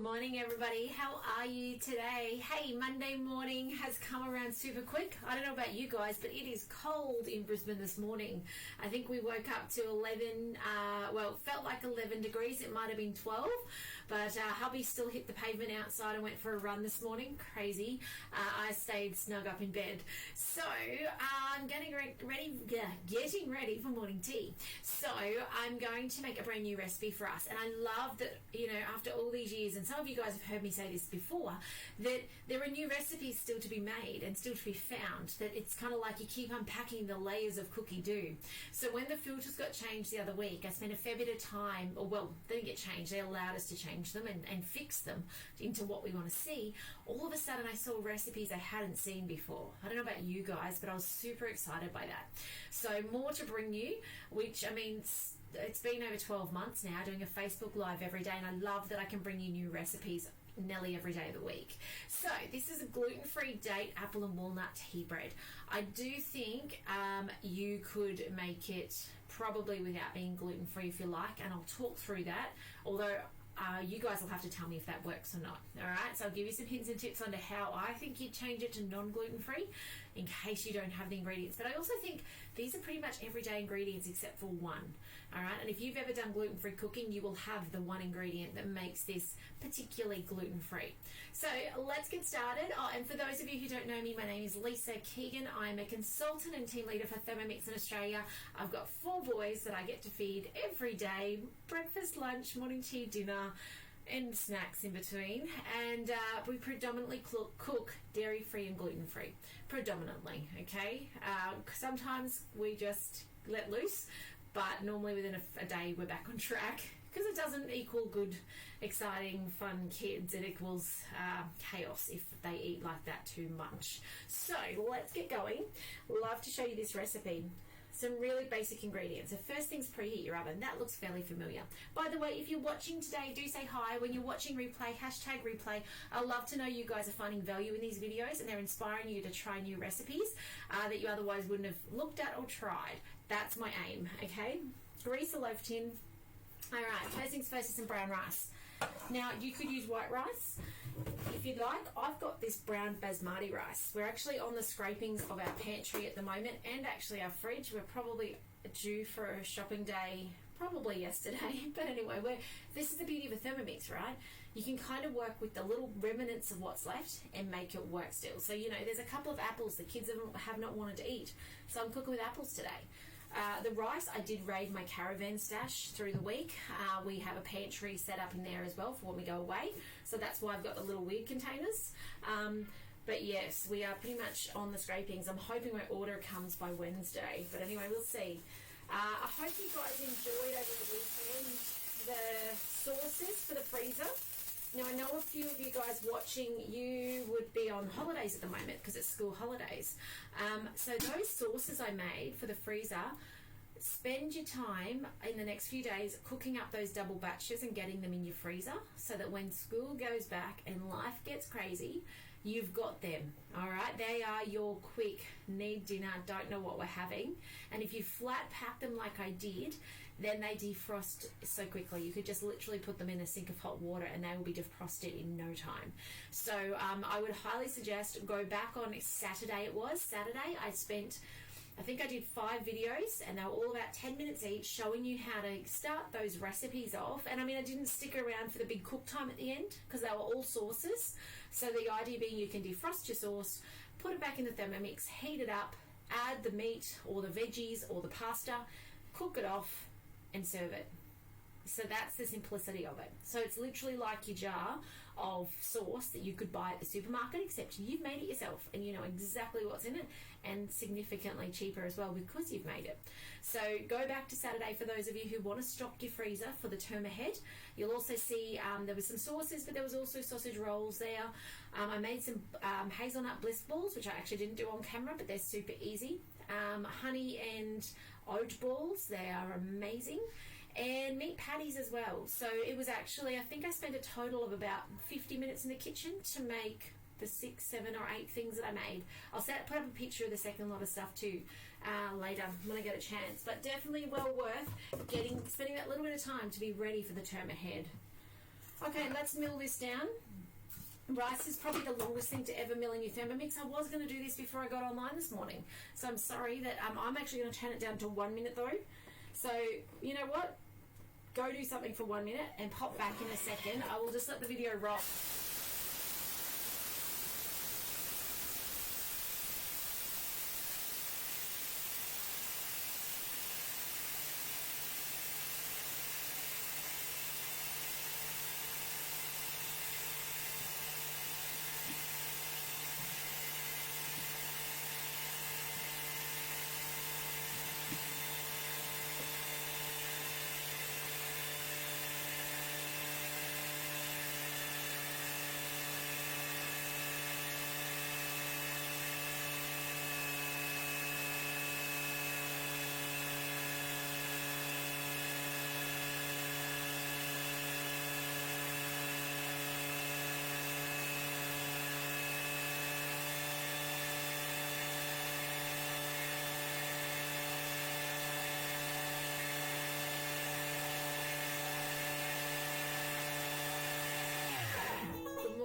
Good morning, everybody. How are you today? Hey, Monday morning has come around super quick. I don't know about you guys, but it is cold in Brisbane this morning. I think we woke up to 11, well, it felt like 11 degrees. It might have been 12, but hubby still hit the pavement outside and went for a run this morning. Crazy. I stayed snug up in bed. So I'm getting ready for morning tea. So I'm going to make a brand new recipe for us. And I love that, you know, after all these years, and some of you guys have heard me say this before, that there are new recipes still to be made and still to be found, that it's kind of like you keep unpacking the layers of cookie dough. So when the filters got changed the other week, I spent a fair bit of time, or well, they didn't get changed, they allowed us to change them and fix them into what we want to see. All of a sudden I saw recipes I hadn't seen before. I don't know about you guys, but I was super excited by that. So more to bring you, which, I mean, it's been over 12 months now doing a Facebook Live every day, and I love that I can bring you new recipes nearly every day of the week. So this is a gluten-free date, apple and walnut tea bread. I do think you could make it probably without being gluten-free if you like, and I'll talk through that, although you guys will have to tell me if that works or not. All right, so I'll give you some hints and tips on how I think you'd change it to non-gluten-free in case you don't have the ingredients. But I also think these are pretty much everyday ingredients except for one. All right, and if you've ever done gluten-free cooking, you will have the one ingredient that makes this particularly gluten-free. So let's get started. Oh, and for those of you who don't know me, my name is Lisa Keegan. I'm a consultant and team leader for Thermomix in Australia. I've got 4 boys that I get to feed every day: breakfast, lunch, morning tea, dinner, and snacks in between. And we predominantly cook dairy-free and gluten-free. Predominantly, okay? Sometimes we just let loose, but normally within a day we're back on track, because it doesn't equal good, exciting, fun kids. It equals chaos if they eat like that too much. So let's get going. Love to show you this recipe. Some really basic ingredients. The first thing's preheat your oven. That looks fairly familiar. By the way, if you're watching today, do say hi. When you're watching replay, hashtag replay. I love to know you guys are finding value in these videos and they're inspiring you to try new recipes that you otherwise wouldn't have looked at or tried. That's my aim, okay? Grease a loaf tin. All right, first things first is some brown rice. Now, you could use white rice if you'd like. I've got this brown basmati rice. We're actually on the scrapings of our pantry at the moment, and actually our fridge. We're probably due for a shopping day probably yesterday, but anyway, this is the beauty of a Thermomix, right? You can kind of work with the little remnants of what's left and make it work still. So, you know, there's a couple of apples the kids have not wanted to eat, so I'm cooking with apples today. The rice, I did raid my caravan stash through the week. We have a pantry set up in there as well for when we go away, so that's why I've got the little weird containers. But yes, we are pretty much on the scrapings. I'm hoping my order comes by Wednesday, but anyway, we'll see. I hope you guys enjoyed over the weekend the sauces for the freezer. Now, I know a few of you guys watching, you would be on holidays at the moment because it's school holidays. So those sauces I made for the freezer, spend your time in the next few days cooking up those double batches and getting them in your freezer so that when school goes back and life gets crazy, you've got them. All right, they are your quick need dinner, don't know what we're having. And if you flat pack them like I did, then they defrost so quickly. You could just literally put them in a sink of hot water and they will be defrosted in no time. So I would highly suggest go back on Saturday. I think I did 5 videos and they were all about 10 minutes each, showing you how to start those recipes off. And I mean, I didn't stick around for the big cook time at the end because they were all sauces. So the idea being you can defrost your sauce, put it back in the Thermomix, heat it up, add the meat or the veggies or the pasta, cook it off and serve it. So that's the simplicity of it. So it's literally like your jar of sauce that you could buy at the supermarket, except you've made it yourself and you know exactly what's in it, and significantly cheaper as well because you've made it. So go back to Saturday for those of you who want to stock your freezer for the term ahead. You'll also see there was some sauces, but there was also sausage rolls there. I made some hazelnut bliss balls, which I actually didn't do on camera, but they're super easy. Honey and oat balls, they are amazing. And meat patties as well. So it was actually, I think I spent a total of about 50 minutes in the kitchen to make the 6, 7 or 8 things that I made. I'll put up a picture of the second lot of stuff too later when I get a chance. But definitely well worth spending that little bit of time to be ready for the term ahead. Okay, let's mill this down. Rice is probably the longest thing to ever mill in your Thermomix. I was going to do this before I got online this morning, so I'm sorry that I'm actually going to turn it down to 1 minute though. So you know what? Go do something for 1 minute and pop back in a second. I will just let the video rock.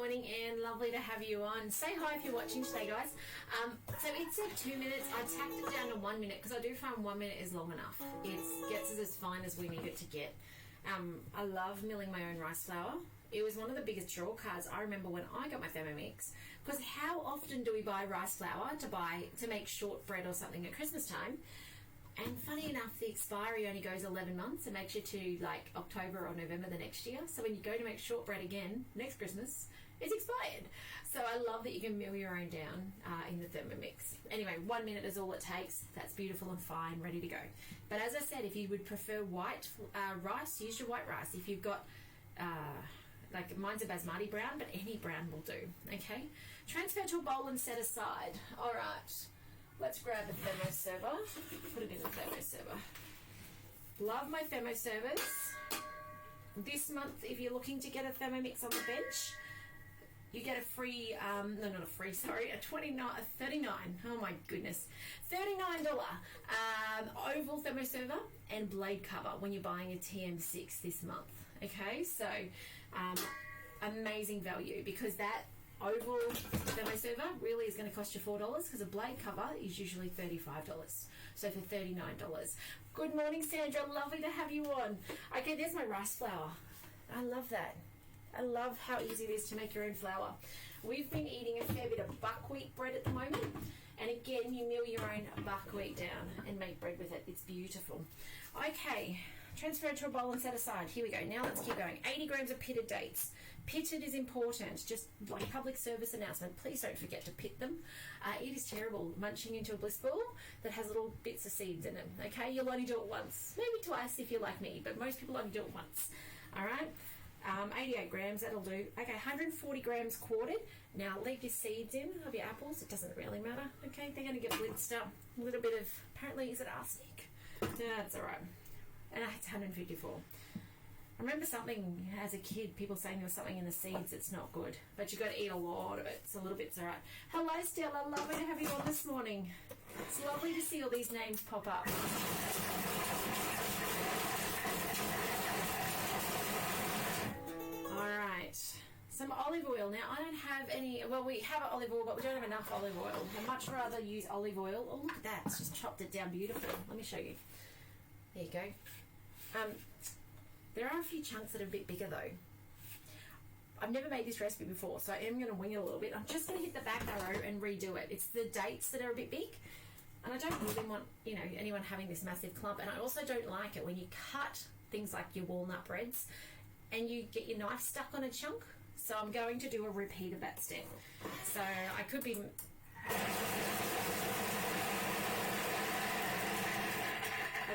And lovely to have you on. Say hi if you're watching today, guys. So it said 2 minutes. I tacked it down to 1 minute because I do find 1 minute is long enough. It gets us as fine as we need it to get. I love milling my own rice flour. It was one of the biggest draw cards I remember when I got my Thermomix, because how often do we buy rice flour to make shortbread or something at Christmas time? And funny enough, the expiry only goes 11 months. It makes you to like October or November the next year. So when you go to make shortbread again next Christmas, it's expired. So I love that you can mill your own down in the Thermomix. Anyway, 1 minute is all it takes. That's beautiful and fine, ready to go. But as I said, if you would prefer white rice, use your white rice. If you've got, like mine's a basmati brown, but any brown will do, okay? Transfer to a bowl and set aside. All right, let's grab the thermoserver. Put it in the thermoserver. Love my thermoservers. This month, if you're looking to get a Thermomix on the bench, you get a free, no, not a free, sorry, a $39, oh my goodness, $39 oval thermoserver and blade cover when you're buying a TM6 this month, okay? So, amazing value, because that oval thermoserver really is going to cost you $4 because a blade cover is usually $35. So for $39. Good morning, Sandra. Lovely to have you on. Okay, there's my rice flour. I love that. I love how easy it is to make your own flour. We've been eating a fair bit of buckwheat bread at the moment. And again, you mill your own buckwheat down and make bread with it. It's beautiful. Okay, transfer it to a bowl and set aside. Here we go. Now let's keep going. 80 grams of pitted dates. Pitted is important. Just like a public service announcement, please don't forget to pit them. It is terrible munching into a bliss ball that has little bits of seeds in it. Okay, you'll only do it once, maybe twice if you're like me, but most people only do it once. All right. 88 grams, that'll do. Okay, 140 grams quartered. Now leave your seeds in of your apples. It doesn't really matter. Okay, they're going to get blitzed up. A little bit of, apparently, is it arsenic? Yeah, it's all right. And it's 154. I remember something as a kid, people saying there was something in the seeds that's not good, but you've got to eat a lot of it, so a little bit's all right. Hello, Stella. Lovely to have you on this morning. It's lovely to see all these names pop up. Some olive oil. Now, I don't have any, well, we have olive oil, but we don't have enough olive oil. I'd much rather use olive oil. Oh, look at that. It's just chopped it down beautifully. Let me show you. There you go. There are a few chunks that are a bit bigger, though. I've never made this recipe before, so I am going to wing it a little bit. I'm just going to hit the back arrow and redo it. It's the dates that are a bit big. And I don't really want, you know, anyone having this massive clump. And I also don't like it when you cut things like your walnut breads and you get your knife stuck on a chunk. So I'm going to do a repeat of that step. So I could be... Oh,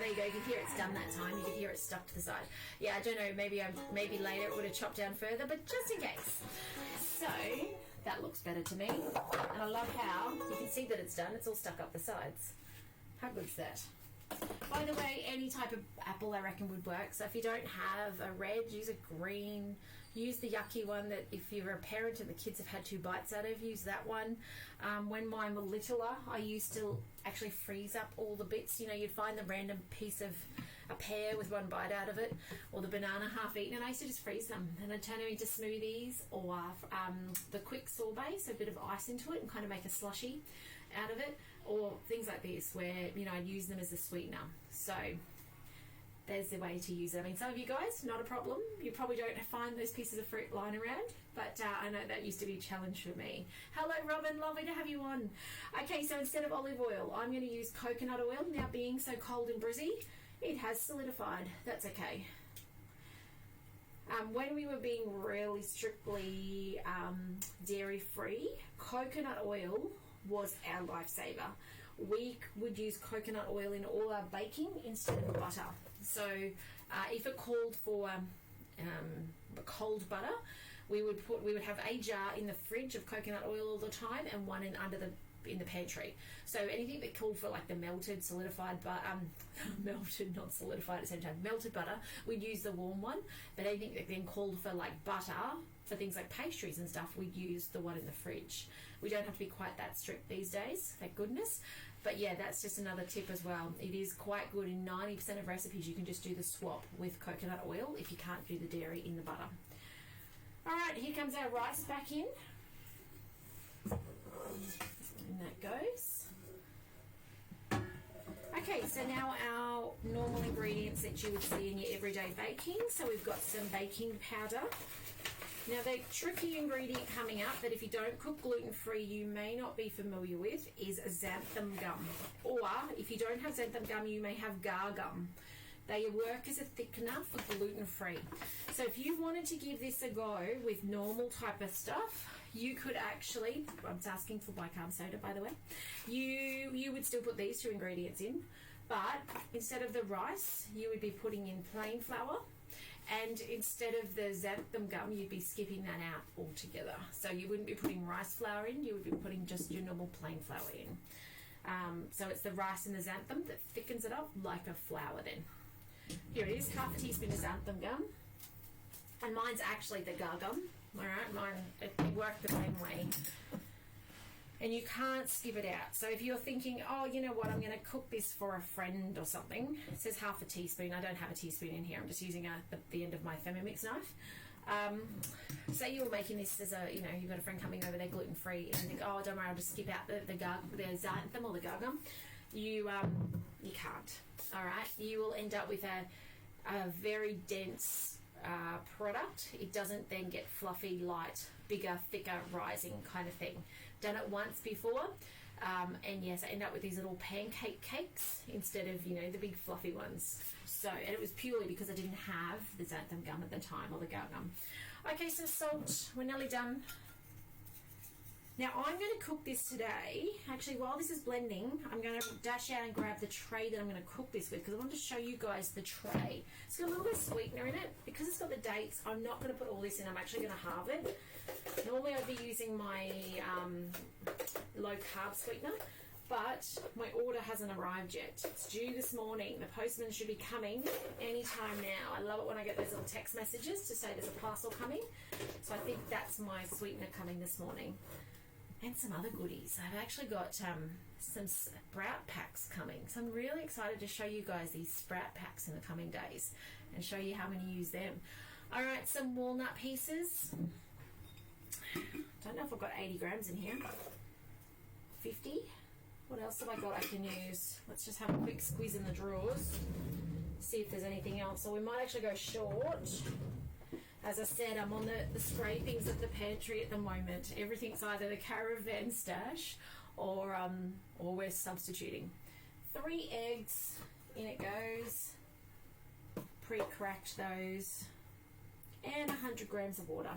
there you go. You can hear it's done that time. You can hear it stuck to the side. Yeah, I don't know. Maybe later it would have chopped down further, but just in case. So that looks better to me. And I love how you can see that it's done. It's all stuck up the sides. How good's that? By the way, any type of apple I reckon would work. So if you don't have a red, use a green. Use the yucky one that if you're a parent and the kids have had 2 bites out of, use that one. When mine were littler, I used to actually freeze up all the bits. You know, you'd find the random piece of a pear with one bite out of it, or the banana half eaten, and I used to just freeze them and I'd turn them into smoothies, or the quick sorbet, so a bit of ice into it and kind of make a slushy out of it, or things like this where, you know, I'd use them as a sweetener. So there's the way to use it. I mean, some of you guys, not a problem. You probably don't find those pieces of fruit lying around, but I know that used to be a challenge for me. Hello, Robin. Lovely to have you on. Okay, so instead of olive oil, I'm going to use coconut oil. Now, being so cold and brizzy, it has solidified. That's okay. When we were being really strictly dairy-free, coconut oil was our lifesaver. We would use coconut oil in all our baking instead of butter. So if it called for cold butter, we would have a jar in the fridge of coconut oil all the time, and one in the pantry. So anything that called for like the melted, solidified, but melted, not solidified at the same time, melted butter, we'd use the warm one. But anything that then called for like butter, for things like pastries and stuff, we'd use the one in the fridge. We don't have to be quite that strict these days, thank goodness. But yeah, that's just another tip as well. It is quite good in 90% of recipes. You can just do the swap with coconut oil if you can't do the dairy in the butter. All right, here comes our rice back in. And that goes. Okay, so now our normal ingredients that you would see in your everyday baking. So we've got some baking powder. Now, the tricky ingredient coming up that if you don't cook gluten-free you may not be familiar with is xanthan gum. Or if you don't have xanthan gum, you may have gar gum. They work as a thickener for gluten-free. So if you wanted to give this a go with normal type of stuff, you could actually, I'm asking for bicarb soda by the way, you would still put these two ingredients in, but instead of the rice, you would be putting in plain flour. And instead of the xanthan gum, you'd be skipping that out altogether. So you wouldn't be putting rice flour in, you would be putting just your normal plain flour in. So it's the rice and the xanthan that thickens it up like a flour then. Here it is, half a teaspoon of xanthan gum. And mine's actually the gar gum. Alright, mine, it worked the same way. And you can't skip it out. So if you're thinking, oh, you know what, I'm going to cook this for a friend or something, it says half a teaspoon. I don't have a teaspoon in here. I'm just using the end of my Thermomix knife. Say you were making this as a, you know, you've got a friend coming over, they're gluten-free, and you think, oh, don't worry, I'll just skip out the xanthan or the gar gum. You can't. All right? You will end up with a very dense product. It doesn't then get fluffy, light, bigger, thicker, rising kind of thing. Done it once before, and yes, I end up with these little pancake cakes instead of, you know, the big fluffy ones. So, and it was purely because I didn't have the xanthan gum at the time, or the gar gum. Okay, so salt, we're nearly done. Now I'm going to cook this today. Actually, while this is blending, I'm going to dash out and grab the tray that I'm going to cook this with, because I want to show you guys the tray. It's got a little bit of sweetener in it. Because it's got the dates, I'm not going to put all this in. I'm actually going to halve it. Normally I'd be using my low carb sweetener, but my order hasn't arrived yet. It's due this morning. The postman should be coming anytime now. I love it when I get those little text messages to say there's a parcel coming. So I think that's my sweetener coming this morning. And some other goodies. I've actually got some sprout packs coming. So I'm really excited to show you guys these sprout packs in the coming days and show you how I'm going to use them. All right, some walnut pieces. Don't know if I've got 80 grams in here. 50. What else have I got I can use? Let's just have a quick squeeze in the drawers. See if there's anything else. So we might actually go short. As I said, I'm on the scrapings of the pantry at the moment. Everything's either the caravan stash or we're substituting. 3 eggs, in it goes. Pre-cracked those. And 100 grams of water.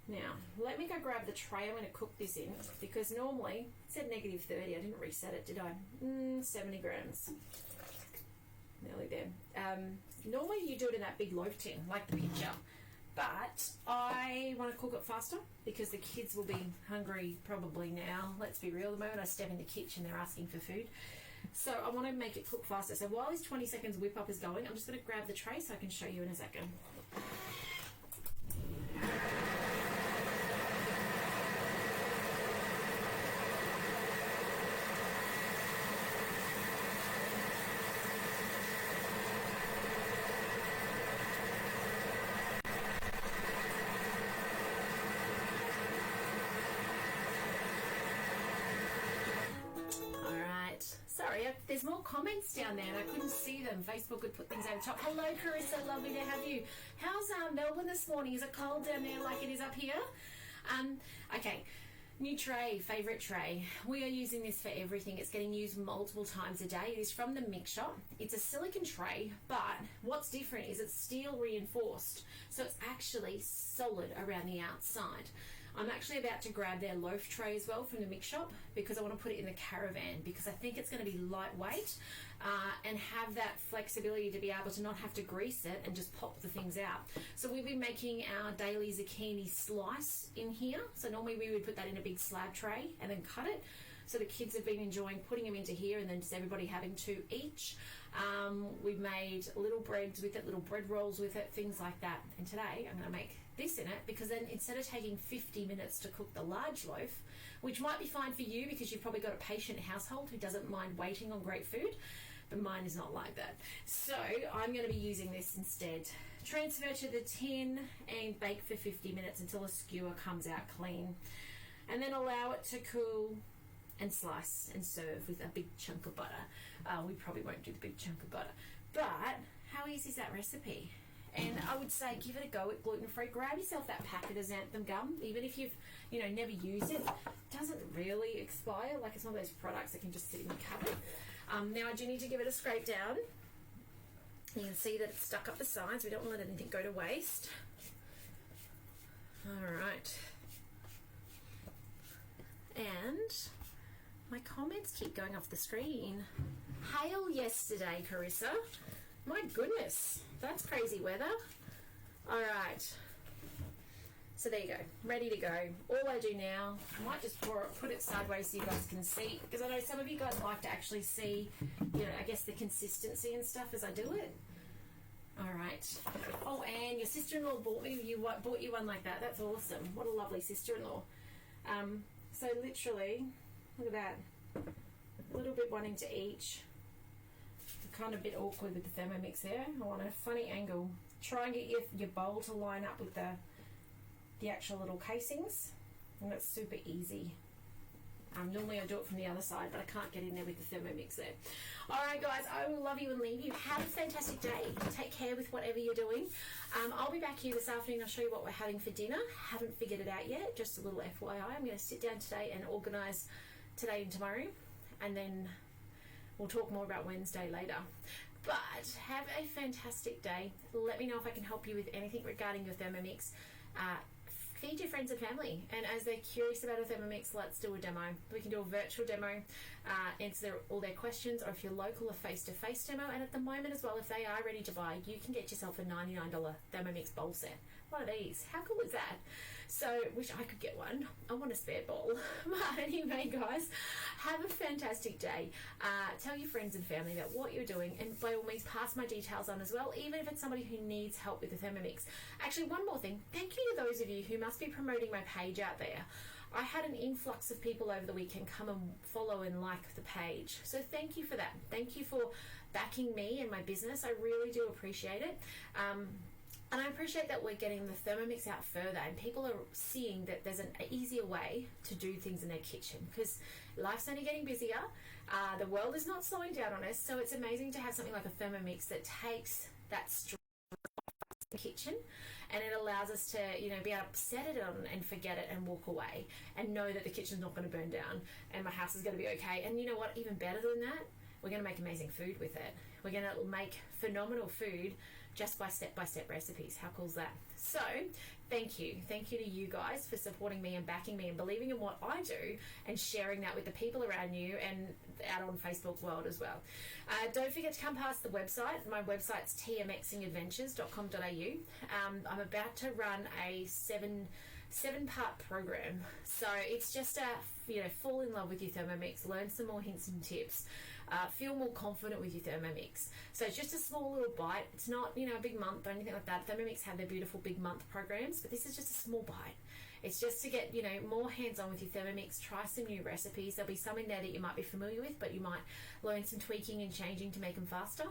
Now, let me go grab the tray I'm going to cook this in, because normally, it said negative 30. I didn't reset it, did I? 70 grams. Nearly there. Normally you do it in that big loaf tin, like the picture, but I want to cook it faster because the kids will be hungry probably now. Let's be real, the moment I step in the kitchen they're asking for food. So I want to make it cook faster. So while this 20 seconds whip up is going, I'm just going to grab the tray so I can show you in a second. There's more comments down there and I couldn't see them. Facebook would put things over the top. Hello, Carissa. Lovely to have you. How's Melbourne this morning? Is it cold down there like it is up here? Okay. New tray, favourite tray. We are using this for everything. It's getting used multiple times a day. It is from the Mix Shop. It's a silicone tray, but what's different is it's steel reinforced. So it's actually solid around the outside. I'm actually about to grab their loaf tray as well from the Mix Shop because I want to put it in the caravan because I think it's going to be lightweight and have that flexibility to be able to not have to grease it and just pop the things out. So we've been making our daily zucchini slice in here. So normally we would put that in a big slab tray and then cut it. So the kids have been enjoying putting them into here and then just everybody having two each. We've made little breads with it, little bread rolls with it, things like that. And today I'm going to make this in it because then instead of taking 50 minutes to cook the large loaf, which might be fine for you because you've probably got a patient household who doesn't mind waiting on great food, but mine is not like that. So I'm going to be using this instead. Transfer to the tin and bake for 50 minutes until the skewer comes out clean. And then allow it to cool and slice and serve with a big chunk of butter. We probably won't do the big chunk of butter, but how easy is that recipe? And I would say give it a go at gluten-free. Grab yourself that packet of xanthan gum, even if you've never used it. It doesn't really expire. Like it's one of those products that can just sit in the cupboard. Now I do need to give it a scrape down. You can see that it's stuck up the sides. We don't want to let anything go to waste. All right. And my comments keep going off the screen. Hail yesterday, Carissa. My goodness, that's crazy weather. All right. So there you go, ready to go. All I do now, I might just put it sideways so you guys can see, because I know some of you guys like to actually see, I guess the consistency and stuff as I do it. All right. Oh, and your sister-in-law bought you one like that. That's awesome. What a lovely sister-in-law. So literally, look at that. A little bit one into each. Kind of a bit awkward with the Thermomix there. I want a funny angle. Try and get your bowl to line up with the actual little casings, and that's super easy. Normally I do it from the other side, but I can't get in there with the Thermomix there. All right, guys, I will love you and leave you. Have a fantastic day. Take care with whatever you're doing. I'll be back here this afternoon. I'll show you what we're having for dinner. Haven't figured it out yet. Just a little FYI. I'm going to sit down today and organise today and tomorrow, and then we'll talk more about Wednesday later. But have a fantastic day. Let me know if I can help you with anything regarding your Thermomix. Feed your friends and family, and as they're curious about a Thermomix, let's do a demo. We can do a virtual demo, answer all their questions, or if you're local, a face-to-face demo. And at the moment as well, if they are ready to buy, you can get yourself a $99 Thermomix bowl set. One of these. How cool is that? So, wish I could get one. I want a spare bowl. But anyway, guys, have a fantastic day. Tell your friends and family about what you're doing, and by all means, pass my details on as well, even if it's somebody who needs help with the Thermomix. Actually, one more thing. Thank you to those of you who must be promoting my page out there. I had an influx of people over the weekend come and follow and like the page. So thank you for that. Thank you for backing me and my business. I really do appreciate it. And I appreciate that we're getting the Thermomix out further, and people are seeing that there's an easier way to do things in their kitchen, because life's only getting busier. The world is not slowing down on us, so it's amazing to have something like a Thermomix that takes that stress in the kitchen, and it allows us to, be able to set it on and forget it and walk away and know that the kitchen's not going to burn down and my house is going to be okay. And you know what? Even better than that, we're going to make amazing food with it. We're going to make phenomenal food just by step-by-step recipes. How cool is that? So thank you to you guys for supporting me and backing me and believing in what I do and sharing that with the people around you and out on Facebook world as well. Don't forget to come past the website. My website's tmxingadventures.com.au. I'm about to run a seven-part program, so it's just fall in love with your Thermomix, learn some more hints and tips, feel more confident with your Thermomix. So it's just a small little bite. It's not a big month or anything like that. Thermomix have their beautiful big month programs, but this is just a small bite. It's just to get more hands-on with your Thermomix. Try some new recipes. There'll be some in there that you might be familiar with, but you might learn some tweaking and changing to make them faster.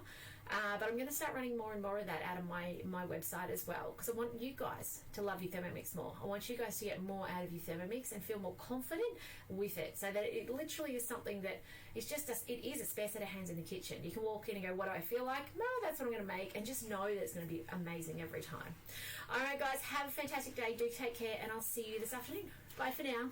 But I'm going to start running more and more of that out of my website as well, because I want you guys to love your Thermomix more. I want you guys to get more out of your Thermomix and feel more confident with it, so that it literally is something that is just it is a spare set of hands in the kitchen. You can walk in and go, what do I feel like? No, that's what I'm going to make, and just know that it's going to be amazing every time. All right, guys, have a fantastic day. Do take care, and I'll see you this afternoon. Bye for now.